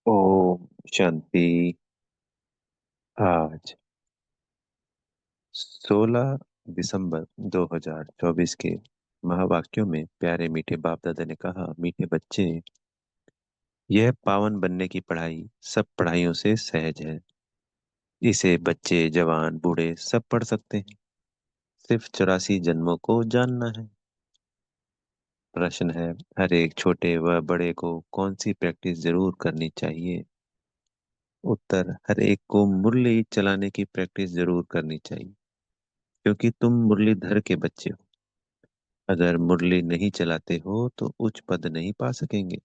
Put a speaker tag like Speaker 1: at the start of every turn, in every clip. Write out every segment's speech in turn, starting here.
Speaker 1: ओम शांति। आज 16 दिसंबर 2024 के महावाक्यों में प्यारे मीठे बाप दादा ने कहा, मीठे बच्चे, यह पावन बनने की पढ़ाई सब पढ़ाइयों से सहज है। इसे बच्चे जवान बूढ़े सब पढ़ सकते हैं। सिर्फ 84 जन्मों को जानना है। प्रश्न है, हर एक छोटे व बड़े को कौन सी प्रैक्टिस जरूर करनी चाहिए? उत्तर, हर एक को मुरली चलाने की प्रैक्टिस जरूर करनी चाहिए, क्योंकि तुम मुरलीधर के बच्चे हो। अगर मुरली नहीं चलाते हो तो उच्च पद नहीं पा सकेंगे।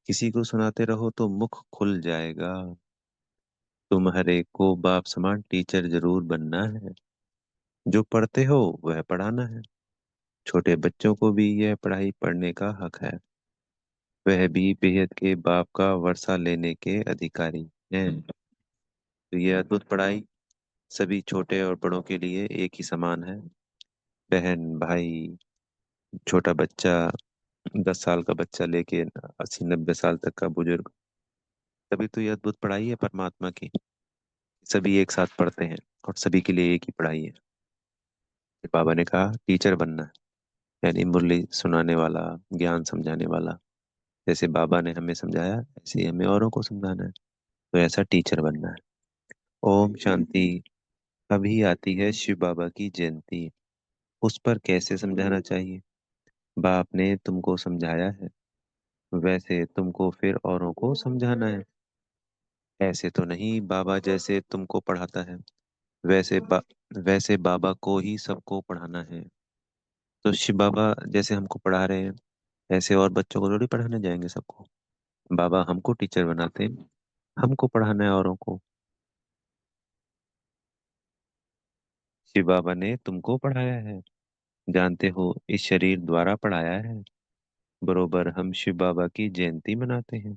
Speaker 1: किसी को सुनाते रहो तो मुख खुल जाएगा। तुम हर एक को बाप समान टीचर जरूर बनना है। जो पढ़ते हो वह पढ़ाना है। छोटे बच्चों को भी यह पढ़ाई पढ़ने का हक है। वह भी बेहद के बाप का वर्षा लेने के अधिकारी हैं। तो यह अद्भुत पढ़ाई सभी छोटे और बड़ों के लिए एक ही समान है। बहन भाई, छोटा बच्चा, 10 साल का बच्चा लेके 80-90 साल तक का बुजुर्ग, तभी तो ये अद्भुत पढ़ाई है परमात्मा की। सभी एक साथ पढ़ते हैं और सभी के लिए एक ही पढ़ाई है। फिर बाबा ने कहा टीचर बनना है, यानी मुरली सुनाने वाला, ज्ञान समझाने वाला। जैसे बाबा ने हमें समझाया ऐसे ही हमें औरों को समझाना है। तो ऐसा टीचर बनना है। ओम शांति। अभी आती है शिव बाबा की जयंती। उस पर कैसे समझाना चाहिए? बाप ने तुमको समझाया है, वैसे तुमको फिर औरों को समझाना है। ऐसे तो नहीं बाबा जैसे तुमको पढ़ाता है वैसे वैसे बाबा को ही सबको पढ़ाना है। तो शिव बाबा जैसे हमको पढ़ा रहे हैं, ऐसे और बच्चों को थोड़ी पढ़ाने जाएंगे सबको। बाबा हमको टीचर बनाते हैं, हमको पढ़ाना है औरों को। शिव बाबा ने तुमको पढ़ाया है, जानते हो, इस शरीर द्वारा पढ़ाया है। बरोबर हम शिव बाबा की जयंती मनाते हैं।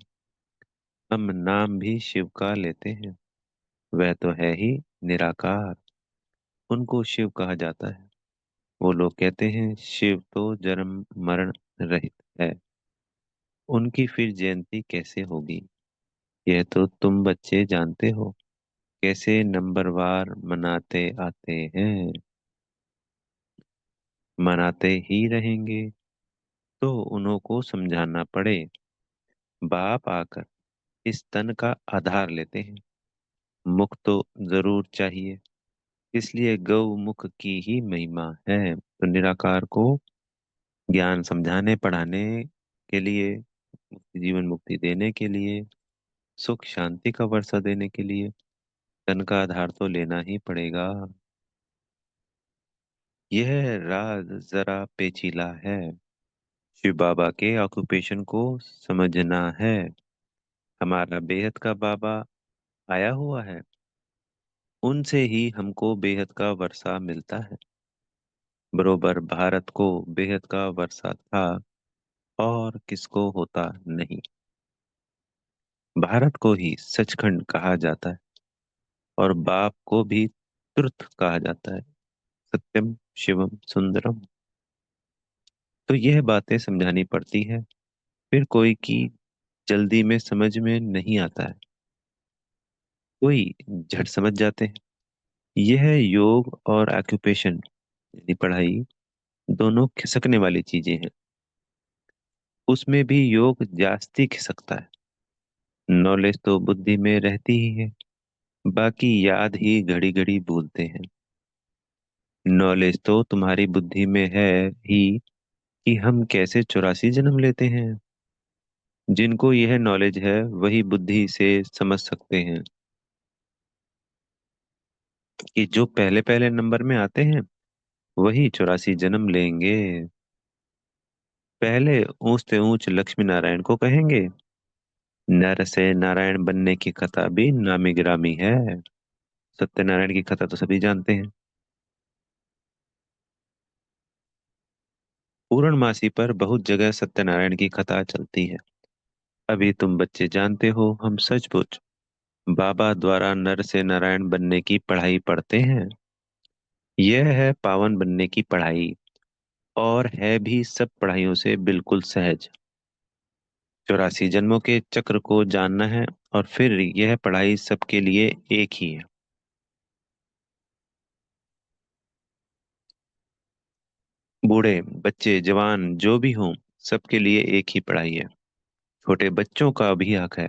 Speaker 1: हम नाम भी शिव का लेते हैं। वह तो है ही निराकार। उनको शिव कहा जाता है। वो लोग कहते हैं शिव तो जन्म मरण रहित है, उनकी फिर जयंती कैसे होगी? यह तो तुम बच्चे जानते हो, कैसे नंबरवार मनाते आते हैं, मनाते ही रहेंगे। तो उन्हों को समझाना पड़े। बाप आकर इस तन का आधार लेते हैं। मुख तो जरूर चाहिए, इसलिए गौ मुख की ही महिमा है। तो निराकार को ज्ञान समझाने पढ़ाने के लिए, जीवन मुक्ति देने के लिए, सुख शांति का वर्षा देने के लिए धन का आधार तो लेना ही पड़ेगा। यह राज जरा पेचीला है। शिव बाबा के ऑक्यूपेशन को समझना है। हमारा बेहद का बाबा आया हुआ है, उनसे ही हमको बेहद का वर्षा मिलता है। बरोबर भारत को बेहद का वर्षा था और किसको होता नहीं। भारत को ही सचखंड कहा जाता है और बाप को भी तुर्त कहा जाता है, सत्यम शिवम सुंदरम। तो यह बातें समझानी पड़ती है। फिर कोई की जल्दी में समझ में नहीं आता है, कोई झट समझ जाते हैं। यह योग और ऑक्यूपेशन यानी पढ़ाई दोनों खिसकने वाली चीजें हैं। उसमें भी योग जास्ती खिसकता है। नॉलेज तो बुद्धि में रहती ही है, बाकी याद ही घड़ी घड़ी भूलते हैं। नॉलेज तो तुम्हारी बुद्धि में है ही कि हम कैसे 84 जन्म लेते हैं। जिनको यह नॉलेज है वही बुद्धि से समझ सकते हैं कि जो पहले पहले नंबर में आते हैं वही 84 जन्म लेंगे। पहले ऊंचते ऊंच लक्ष्मी नारायण को कहेंगे। नर से नारायण बनने की कथा भी नामी गिरामी है। सत्यनारायण की कथा तो सभी जानते हैं। पूर्णमासी पर बहुत जगह सत्यनारायण की कथा चलती है। अभी तुम बच्चे जानते हो, हम सचमुच बाबा द्वारा नर से नारायण बनने की पढ़ाई पढ़ते हैं। यह है पावन बनने की पढ़ाई, और है भी सब पढ़ाइयों से बिल्कुल सहज। 84 जन्मों के चक्र को जानना है, और फिर यह पढ़ाई सबके लिए एक ही है। बूढ़े, बच्चे, जवान जो भी हों, सबके लिए एक ही पढ़ाई है। छोटे बच्चों का भी हक है।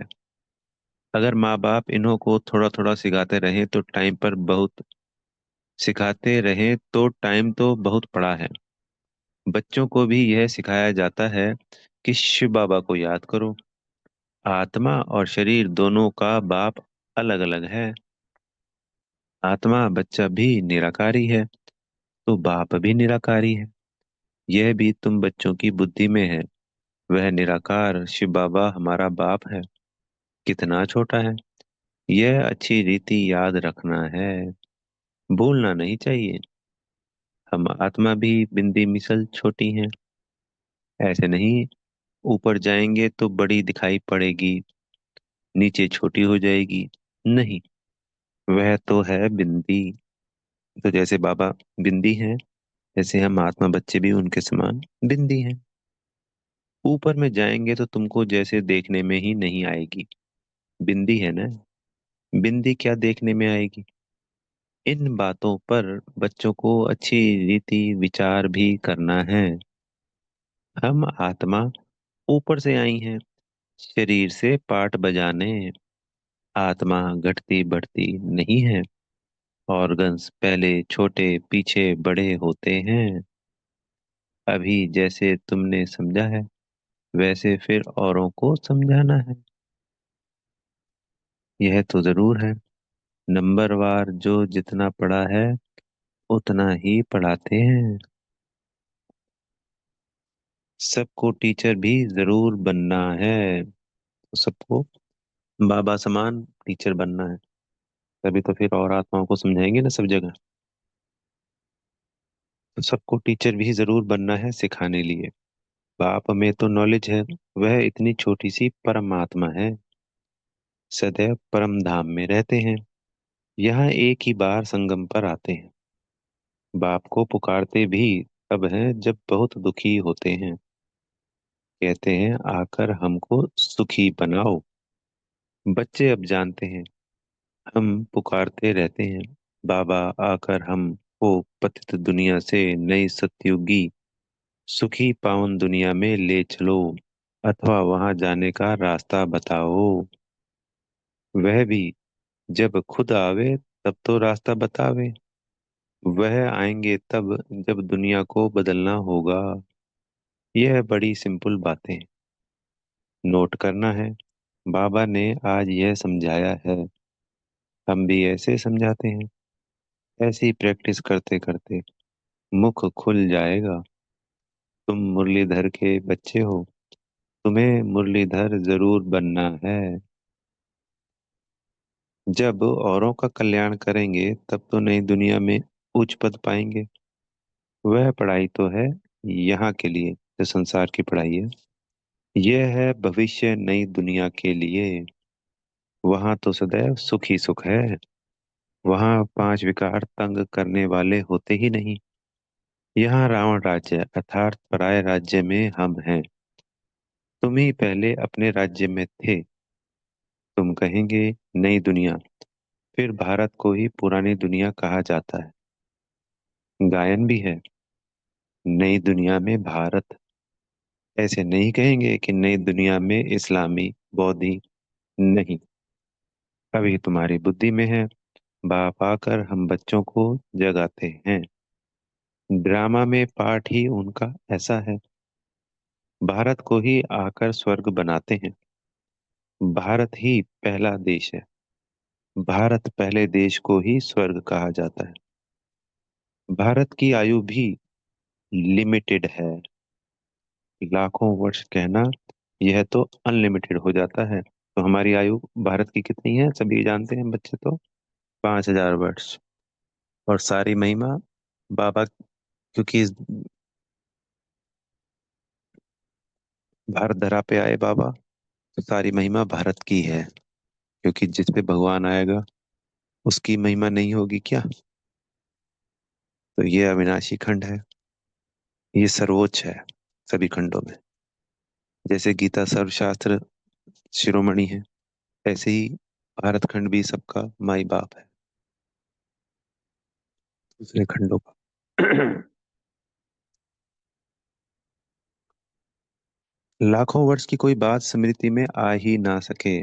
Speaker 1: अगर माँ बाप इन्हों को थोड़ा थोड़ा सिखाते रहें तो टाइम तो बहुत पड़ा है। बच्चों को भी यह सिखाया जाता है कि शिव बाबा को याद करो। आत्मा और शरीर दोनों का बाप अलग अलग है। आत्मा बच्चा भी निराकारी है, तो बाप भी निराकारी है। यह भी तुम बच्चों की बुद्धि में है। वह निराकार शिव बाबा हमारा बाप है। कितना छोटा है, यह अच्छी रीति याद रखना है। भूलना नहीं चाहिए। हम आत्मा भी बिंदी मिसल छोटी हैं। ऐसे नहीं, ऊपर जाएंगे तो बड़ी दिखाई पड़ेगी, नीचे छोटी हो जाएगी। नहीं, वह तो है बिंदी। तो जैसे बाबा बिंदी हैं, ऐसे हम आत्मा बच्चे भी उनके समान बिंदी हैं। ऊपर में जाएंगे तो तुमको जैसे देखने में ही नहीं आएगी। बिंदी है ना, बिंदी क्या देखने में आएगी। इन बातों पर बच्चों को अच्छी रीति विचार भी करना है। हम आत्मा ऊपर से आई हैं, शरीर से पाठ बजाने। आत्मा घटती बढ़ती नहीं है। ऑर्गन्स पहले छोटे पीछे बड़े होते हैं। अभी जैसे तुमने समझा है, वैसे फिर औरों को समझाना है। यह तो जरूर है, नंबरवार जो जितना पढ़ा है उतना ही पढ़ाते हैं। सबको टीचर भी जरूर बनना है। तो सबको बाबा समान टीचर बनना है। तभी तो फिर और आत्माओं को समझाएंगे ना सब जगह। तो सबको टीचर भी जरूर बनना है सिखाने लिए। बाप में तो नॉलेज है, वह इतनी छोटी सी परमात्मा है। सदैव परम धाम में रहते हैं। यहाँ एक ही बार संगम पर आते हैं। बाप को पुकारते भी तब हैं जब बहुत दुखी होते हैं। कहते हैं आकर हमको सुखी बनाओ। बच्चे अब जानते हैं, हम पुकारते रहते हैं, बाबा आकर हमको पतित दुनिया से नई सतयुगी सुखी पावन दुनिया में ले चलो, अथवा वहां जाने का रास्ता बताओ। वह भी जब खुद आवे तब तो रास्ता बतावे। वह आएंगे तब जब दुनिया को बदलना होगा। यह बड़ी सिंपल बातें नोट करना है। बाबा ने आज यह समझाया है, हम भी ऐसे समझाते हैं। ऐसी प्रैक्टिस करते करते मुख खुल जाएगा। तुम मुरलीधर के बच्चे हो, तुम्हें मुरलीधर जरूर बनना है। जब औरों का कल्याण करेंगे तब तो नई दुनिया में उच्च पद पाएंगे। वह पढ़ाई तो है यहाँ के लिए, जो संसार की पढ़ाई है। यह है भविष्य नई दुनिया के लिए। वहां तो सदैव सुख ही सुख है। वहां पांच विकार तंग करने वाले होते ही नहीं। यहाँ रावण राज्य अर्थात पराये राज्य में हम हैं। तुम ही पहले अपने राज्य में थे। तुम कहेंगे नई दुनिया, फिर भारत को ही पुरानी दुनिया कहा जाता है। गायन भी है, नई दुनिया में भारत। ऐसे नहीं कहेंगे कि नई दुनिया में इस्लामी बौद्धि। नहीं, अभी तुम्हारी बुद्धि में है। बाप आकर हम बच्चों को जगाते हैं। ड्रामा में पाठ ही उनका ऐसा है। भारत को ही आकर स्वर्ग बनाते हैं। भारत ही पहला देश है। भारत पहले देश को ही स्वर्ग कहा जाता है। भारत की आयु भी लिमिटेड है। लाखों वर्ष कहना, यह तो अनलिमिटेड हो जाता है। तो हमारी आयु भारत की कितनी है सभी जानते हैं बच्चे तो, 5000 वर्ष। और सारी महिमा बाबा, क्योंकि इस भारत धरा पे आए बाबा, तो सारी महिमा भारत की है। क्योंकि जिस पे भगवान आएगा उसकी महिमा नहीं होगी क्या। तो ये अविनाशी खंड है, ये सर्वोच्च है सभी खंडों में। जैसे गीता सर्वशास्त्र शिरोमणि है, ऐसे ही भारत खंड भी सबका माई बाप है, दूसरे खंडों का। लाखों वर्ष की कोई बात स्मृति में आ ही ना सके।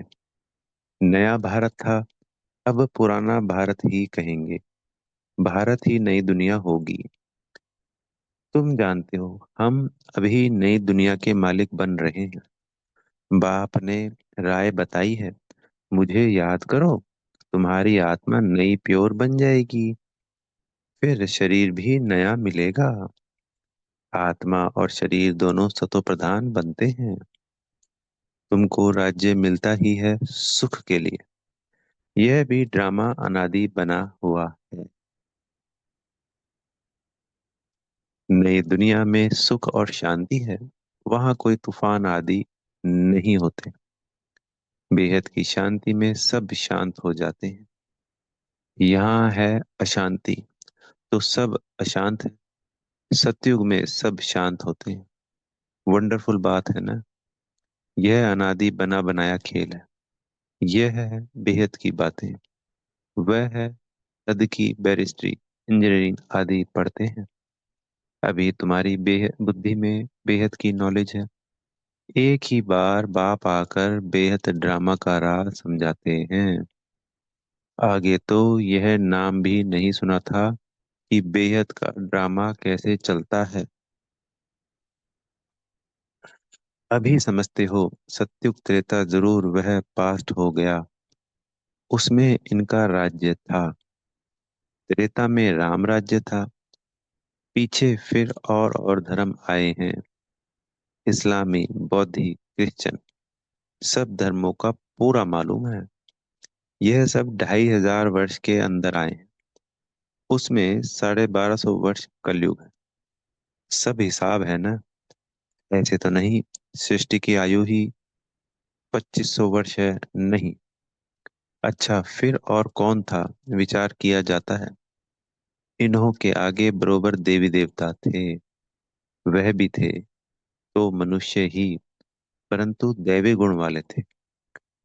Speaker 1: नया भारत था, अब पुराना भारत ही कहेंगे। भारत ही नई दुनिया होगी। तुम जानते हो, हम अभी नई दुनिया के मालिक बन रहे हैं। बाप ने राय बताई है, मुझे याद करो, तुम्हारी आत्मा नई प्योर बन जाएगी। फिर शरीर भी नया मिलेगा। आत्मा और शरीर दोनों सतो प्रधान बनते हैं। तुमको राज्य मिलता ही है सुख के लिए। यह भी ड्रामा अनादि बना हुआ है। नई दुनिया में सुख और शांति है। वहां कोई तूफान आदि नहीं होते। बेहद की शांति में सब शांत हो जाते हैं। यहाँ है अशांति, तो सब अशांत है। सतयुग में सब शांत होते हैं। वंडरफुल बात है ना। यह अनादि बना बनाया खेल है। यह है बेहद की बातें। वह है तद की बैरिस्ट्री, इंजीनियरिंग आदि पढ़ते हैं। अभी तुम्हारी बेहद बुद्धि में बेहद की नॉलेज है। एक ही बार बाप आकर बेहद ड्रामा का राज समझाते हैं। आगे तो यह नाम भी नहीं सुना था कि बेहद का ड्रामा कैसे चलता है। अभी समझते हो, सत्युग त्रेता जरूर वह पास्ट हो गया। उसमें इनका राज्य था। त्रेता में राम राज्य था। पीछे फिर और धर्म आए हैं। इस्लामी, बौद्धि, क्रिश्चियन, सब धर्मों का पूरा मालूम है। यह सब 2500 वर्ष के अंदर आए हैं। उसमें 1250 वर्ष कलयुग है। सब हिसाब है ना। ऐसे तो नहीं, सृष्टि की आयु ही 2500 वर्ष है, नहीं। अच्छा, फिर और कौन था, विचार किया जाता है। इन्हों के आगे बरोबर देवी देवता थे। वह भी थे तो मनुष्य ही, परंतु दैवी गुण वाले थे।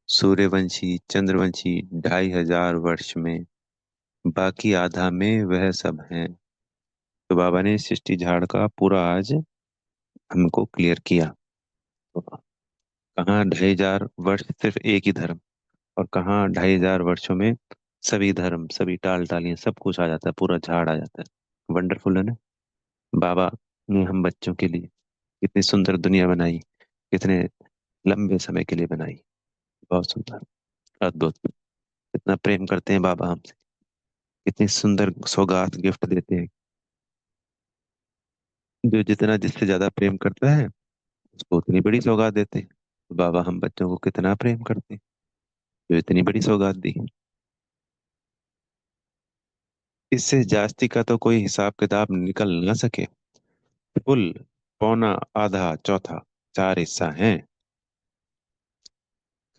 Speaker 1: सूर्यवंशी, चंद्रवंशी 2500 वर्ष में, बाकी आधा में वह सब हैं। तो बाबा ने सृष्टि झाड़ का पूरा आज हमको क्लियर किया। तो कहाँ 2500 वर्ष सिर्फ एक ही धर्म, और कहाँ 2500 वर्षों में सभी धर्म, सभी टाल टालियां, सब कुछ आ जाता है, पूरा झाड़ आ जाता है। वंडरफुल है ना। बाबा ने हम बच्चों के लिए कितनी सुंदर दुनिया बनाई, कितने लंबे समय के लिए बनाई। बहुत सुंदर, अद्भुत। कितना प्रेम करते हैं बाबा हमसे, कितनी सुंदर सौगात गिफ्ट देते हैं। जो जितना जिससे ज्यादा प्रेम करता है, उसको उतनी बड़ी सौगात देते हैं। तो बाबा हम बच्चों को कितना प्रेम करते हैं, जो इतनी बड़ी सौगात दी। इससे जास्ती का तो कोई हिसाब किताब निकल ना सके। फुल, पौना, आधा, चौथा, 4 हिस्सा हैं।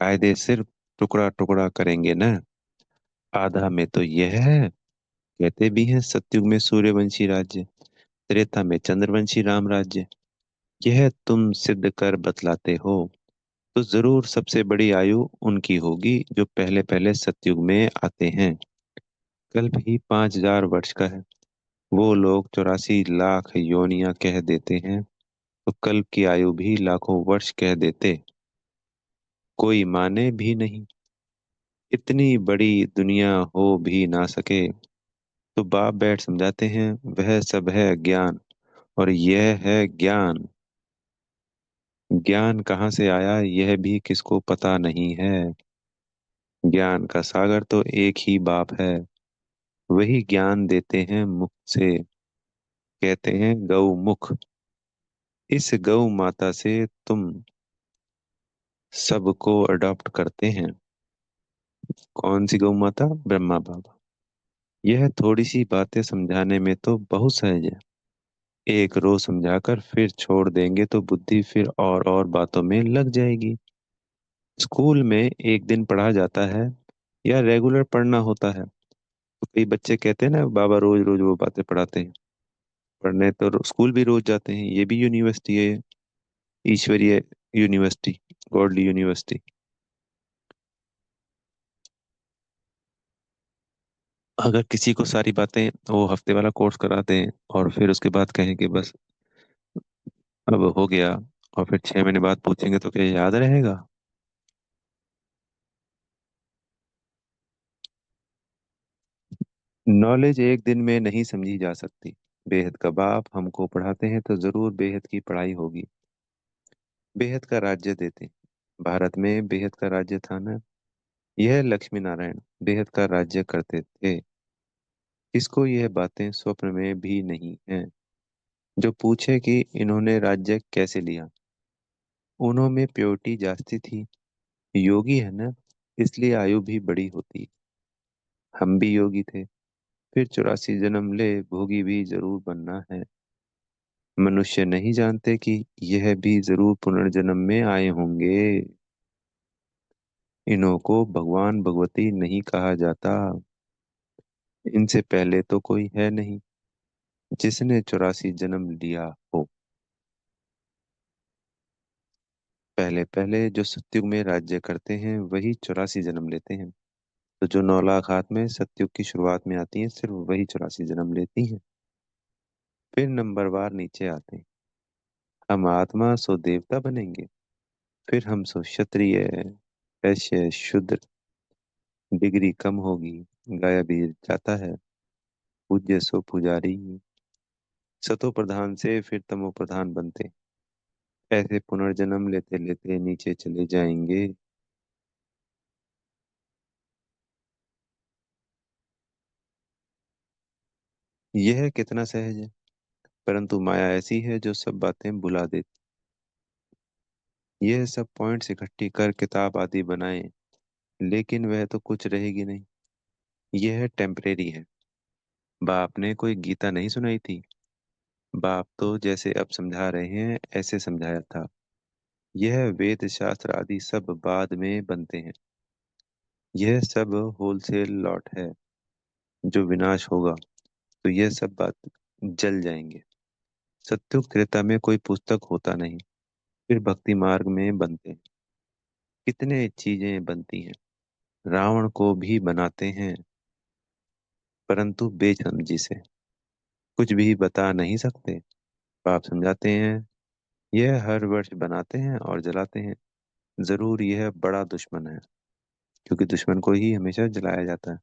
Speaker 1: कायदे सिर्फ टुकड़ा टुकड़ा करेंगे ना। आधा में तो यह है, कहते भी हैं सतयुग में सूर्यवंशी राज्य, त्रेता में चंद्रवंशी राम राज्य। यह तुम सिद्ध कर बतलाते हो, तो जरूर सबसे बड़ी आयु उनकी होगी जो पहले पहले सतयुग में आते हैं। कल्प ही 5000 वर्ष का है। वो लोग 84 लाख योनियां कह देते हैं, तो कल्प की आयु भी लाखों वर्ष कह देते, कोई माने भी नहीं। इतनी बड़ी दुनिया हो भी ना सके, तो बाप बैठ समझाते हैं वह सब है ज्ञान, और यह है ज्ञान। ज्ञान कहाँ से आया यह भी किसको पता नहीं है। ज्ञान का सागर तो एक ही बाप है। वही ज्ञान देते हैं मुख से, कहते हैं गौ मुख। इस गौ माता से तुम सबको अडॉप्ट करते हैं। कौन सी गौ माता? ब्रह्मा बाबा। यह थोड़ी सी बातें समझाने में तो बहुत सहज है। एक रोज समझाकर फिर छोड़ देंगे तो बुद्धि फिर और बातों में लग जाएगी। स्कूल में एक दिन पढ़ा जाता है, या रेगुलर पढ़ना होता है। तो कई बच्चे कहते हैं ना, बाबा रोज रोज वो बातें पढ़ाते हैं। पढ़ने तो स्कूल भी रोज जाते हैं, ये भी यूनिवर्सिटी है, ईश्वरीय यूनिवर्सिटी, गॉडली यूनिवर्सिटी। अगर किसी को सारी बातें वो हफ्ते वाला कोर्स करा दें और फिर उसके बाद कहें कि बस अब हो गया, और फिर 6 महीने बाद पूछेंगे तो क्या याद रहेगा? नॉलेज एक दिन में नहीं समझी जा सकती। बेहद का बाप हमको पढ़ाते हैं तो जरूर बेहद की पढ़ाई होगी। बेहद का राज्य देते, भारत में बेहद का राज्य था ना। यह लक्ष्मी नारायण बेहद का राज्य करते थे। किसको यह बातें स्वप्न में भी नहीं है? जो पूछे कि इन्होंने राज्य कैसे लिया। उन्हों में प्योरिटी जास्ती थी। योगी है ना, इसलिए आयु भी बड़ी होती। हम भी योगी थे, फिर 84 जन्म ले भोगी भी जरूर बनना है। मनुष्य नहीं जानते कि यह भी जरूर पुनर्जन्म में आए होंगे। इन्हों को भगवान भगवती नहीं कहा जाता। इनसे पहले तो कोई है नहीं जिसने 84 जन्म लिया हो। पहले पहले जो सतयुग में राज्य करते हैं वही 84 जन्म लेते हैं। तो जो 9 लाख आत्माएं सतयुग की शुरुआत में आती हैं सिर्फ वही 84 जन्म लेती हैं। फिर नंबरवार नीचे आते हैं। हम आत्मा सो देवता बनेंगे, फिर हम सो क्षत्रिय, वैश्य, शूद्र। डिग्री कम होगी, गाया भी जाता है। पूज्य सो पुजारी। सतो प्रधान से फिर तमो प्रधान बनते। ऐसे पुनर्जन्म लेते लेते नीचे चले जाएंगे। यह कितना सहज है, परंतु माया ऐसी है जो सब बातें भुला देती। यह सब पॉइंट्स इकट्ठी कर किताब आदि बनाए, लेकिन वह तो कुछ रहेगी नहीं। यह टेम्परेरी है। बाप ने कोई गीता नहीं सुनाई थी। बाप तो जैसे अब समझा रहे हैं ऐसे समझाया था। यह वेद शास्त्र आदि सब बाद में बनते हैं। यह सब होलसेल लॉट है। जो विनाश होगा तो यह सब बात जल जाएंगे। सत्युग त्रेता में कोई पुस्तक होता नहीं, फिर भक्ति मार्ग में बनते हैं। कितने चीजें बनती हैं। रावण को भी बनाते हैं, परंतु बेसमझी से। कुछ भी बता नहीं सकते। आप समझाते हैं। यह हर वर्ष बनाते हैं और जलाते हैं। जरूर यह बड़ा दुश्मन है, क्योंकि दुश्मन को ही हमेशा जलाया जाता है।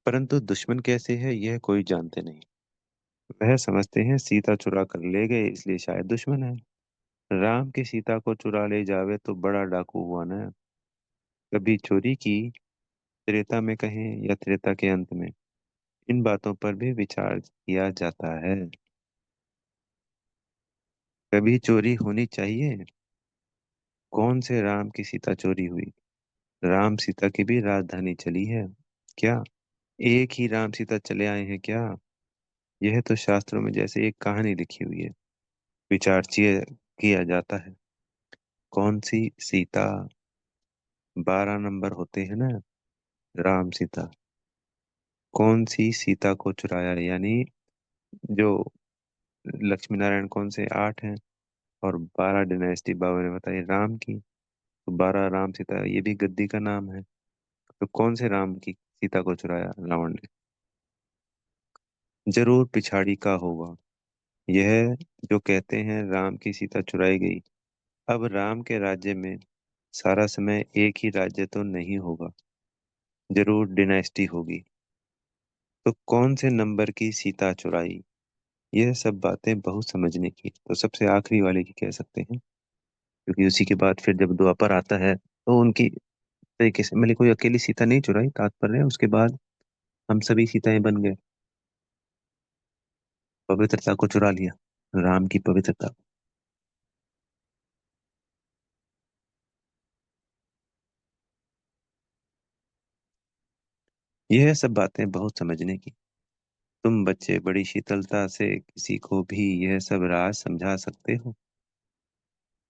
Speaker 1: परंतु दुश्मन कैसे है यह कोई जानते नहीं। वह समझते हैं सीता चुरा कर ले गए इसलिए शायद दुश्मन है। राम की सीता को चुरा ले जावे तो बड़ा डाकू हुआ ना। कभी चोरी की, त्रेता में कहें या त्रेता के अंत में, इन बातों पर भी विचार किया जाता है। कभी चोरी होनी चाहिए। कौन से राम की सीता चोरी हुई? राम सीता की भी राजधानी चली है क्या? एक ही राम सीता चले आए हैं क्या? यह तो शास्त्रों में जैसे एक कहानी लिखी हुई है। विचार किया जाता है। कौन सी सीता? 12 नंबर होते हैं ना, राम सीता। कौन सी सीता को चुराया, यानी जो लक्ष्मी नारायण कौन से 8 हैं, और 12 डायनेस्टी बाबा ने बताई राम की। तो 12 राम सीता ये भी गद्दी का नाम है। तो कौन से राम की सीता को चुराया रावण ने? जरूर पिछाड़ी का होगा। यह जो कहते हैं राम की सीता चुराई गई। अब राम के राज्य में सारा समय एक ही राज्य तो नहीं होगा। जरूर डिनेस्टी होगी। तो कौन से नंबर की सीता चुराई? यह सब बातें बहुत समझने की, तो सबसे आखिरी वाले की कह सकते हैं। क्योंकि उसी के बाद फिर जब द्वापर आता है तो उनकी तरीके से मतलब कोई अकेली सीता नहीं चुराई, तात्पर्य है उसके बाद हम सभी सीताएं बन गए। पवित्रता को चुरा लिया, राम की पवित्रता। यह सब बातें बहुत समझने की। तुम बच्चे बड़ी शीतलता से किसी को भी यह सब राज समझा सकते हो।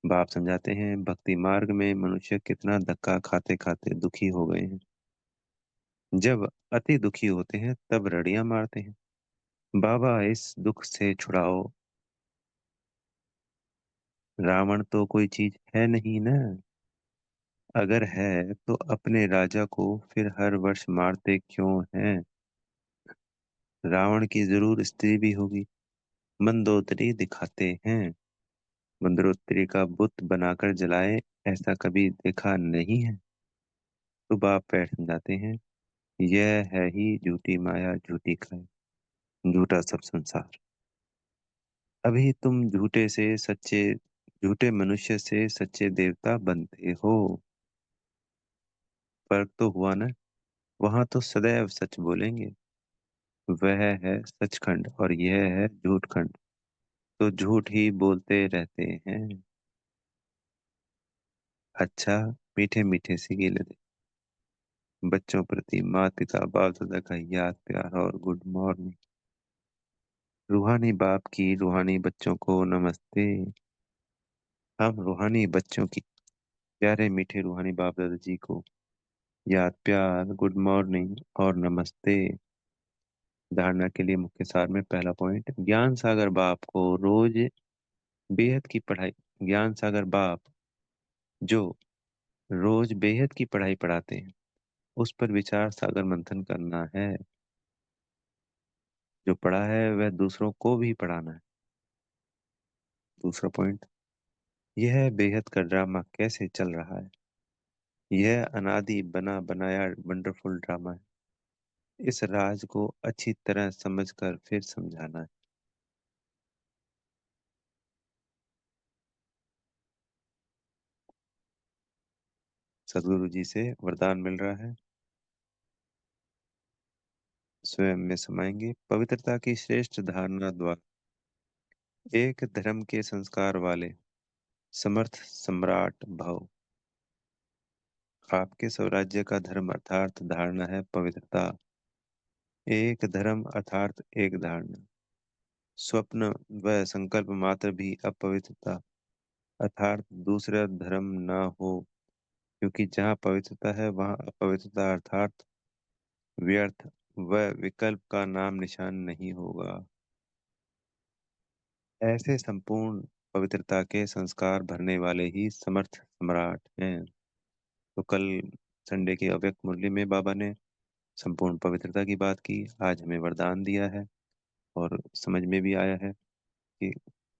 Speaker 1: बाप समझाते हैं भक्ति मार्ग में मनुष्य कितना धक्का खाते खाते दुखी हो गए हैं। जब अति दुखी होते हैं तब रड़ियां मारते हैं, बाबा इस दुख से छुड़ाओ। रावण तो कोई चीज है नहीं ना। अगर है तो अपने राजा को फिर हर वर्ष मारते क्यों हैं? रावण की जरूर स्त्री भी होगी। मंदोदरी दिखाते हैं। मंदोदरी का बुत बनाकर जलाए, ऐसा कभी देखा नहीं है। तो बाप बैठ जाते हैं। यह है ही झूठी माया झूठी खाई, झूठा सब संसार। अभी तुम झूठे से सच्चे, झूठे मनुष्य से सच्चे देवता बनते हो। फर्क तो हुआ ना। वहां तो सदैव सच बोलेंगे। वह है सचखंड और यह है झूठखंड। तो झूठ ही बोलते रहते हैं। अच्छा, मीठे मीठे से गिले दे बच्चों प्रति माता पिता बाप दादा का याद प्यार और गुड मॉर्निंग। रूहानी बाप की रूहानी बच्चों को नमस्ते। हम रूहानी बच्चों की प्यारे मीठे रूहानी बाप दादा जी को याद प्यार गुड मॉर्निंग और नमस्ते। धारणा के लिए मुख्य सार में पहला पॉइंट, ज्ञान सागर बाप को रोज बेहद की पढ़ाई। ज्ञान सागर बाप जो रोज बेहद की पढ़ाई पढ़ाते हैं, उस पर विचार सागर मंथन करना है। जो पढ़ा है वह दूसरों को भी पढ़ाना है। दूसरा पॉइंट, यह बेहद का ड्रामा कैसे चल रहा है? यह अनादि बना बनाया वंडरफुल ड्रामा है। इस राज को अच्छी तरह समझकर फिर समझाना है। सदगुरु जी से वरदान मिल रहा है। स्वयं में समाएंगे। पवित्रता की श्रेष्ठ धारणा द्वारा एक धर्म के संस्कार वाले समर्थ सम्राट भव। आपके स्वराज्य का धर्म अर्थात धारणा है पवित्रता। एक धर्म अर्थात एक धारणा। स्वप्न व संकल्प मात्र भी अपवित्रता अर्थात दूसरा धर्म न हो, क्योंकि जहाँ पवित्रता है वहाँ अपवित्रता अर्थात व्यर्थ व विकल्प का नाम निशान नहीं होगा। ऐसे संपूर्ण पवित्रता के संस्कार भरने वाले ही समर्थ सम्राट हैं। तो कल संडे की अव्यक्त मुरली में बाबा ने संपूर्ण पवित्रता की बात की। आज हमें वरदान दिया है और समझ में भी आया है कि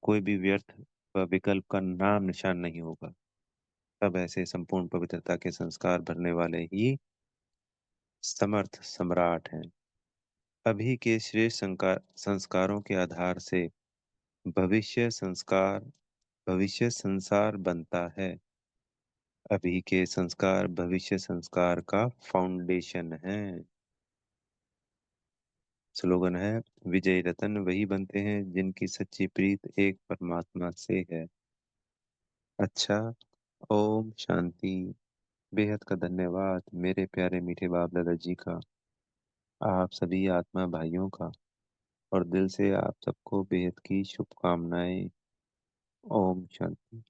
Speaker 1: कोई भी व्यर्थ व विकल्प का नाम निशान नहीं होगा। सब ऐसे संपूर्ण पवित्रता के संस्कार भरने वाले ही समर्थ सम्राट हैं। अभी के श्रेष्ठ संस्कारों के आधार से भविष्य संस्कार भविष्य संसार बनता है। अभी के संस्कार भविष्य संस्कार का फाउंडेशन है। स्लोगन है, विजय रतन वही बनते हैं जिनकी सच्ची प्रीत एक परमात्मा से है। अच्छा, ओम शांति। बेहद का धन्यवाद मेरे प्यारे मीठे बाप दादा जी का, आप सभी आत्मा भाइयों का, और दिल से आप सबको बेहद की शुभकामनाएं। ओम शांति।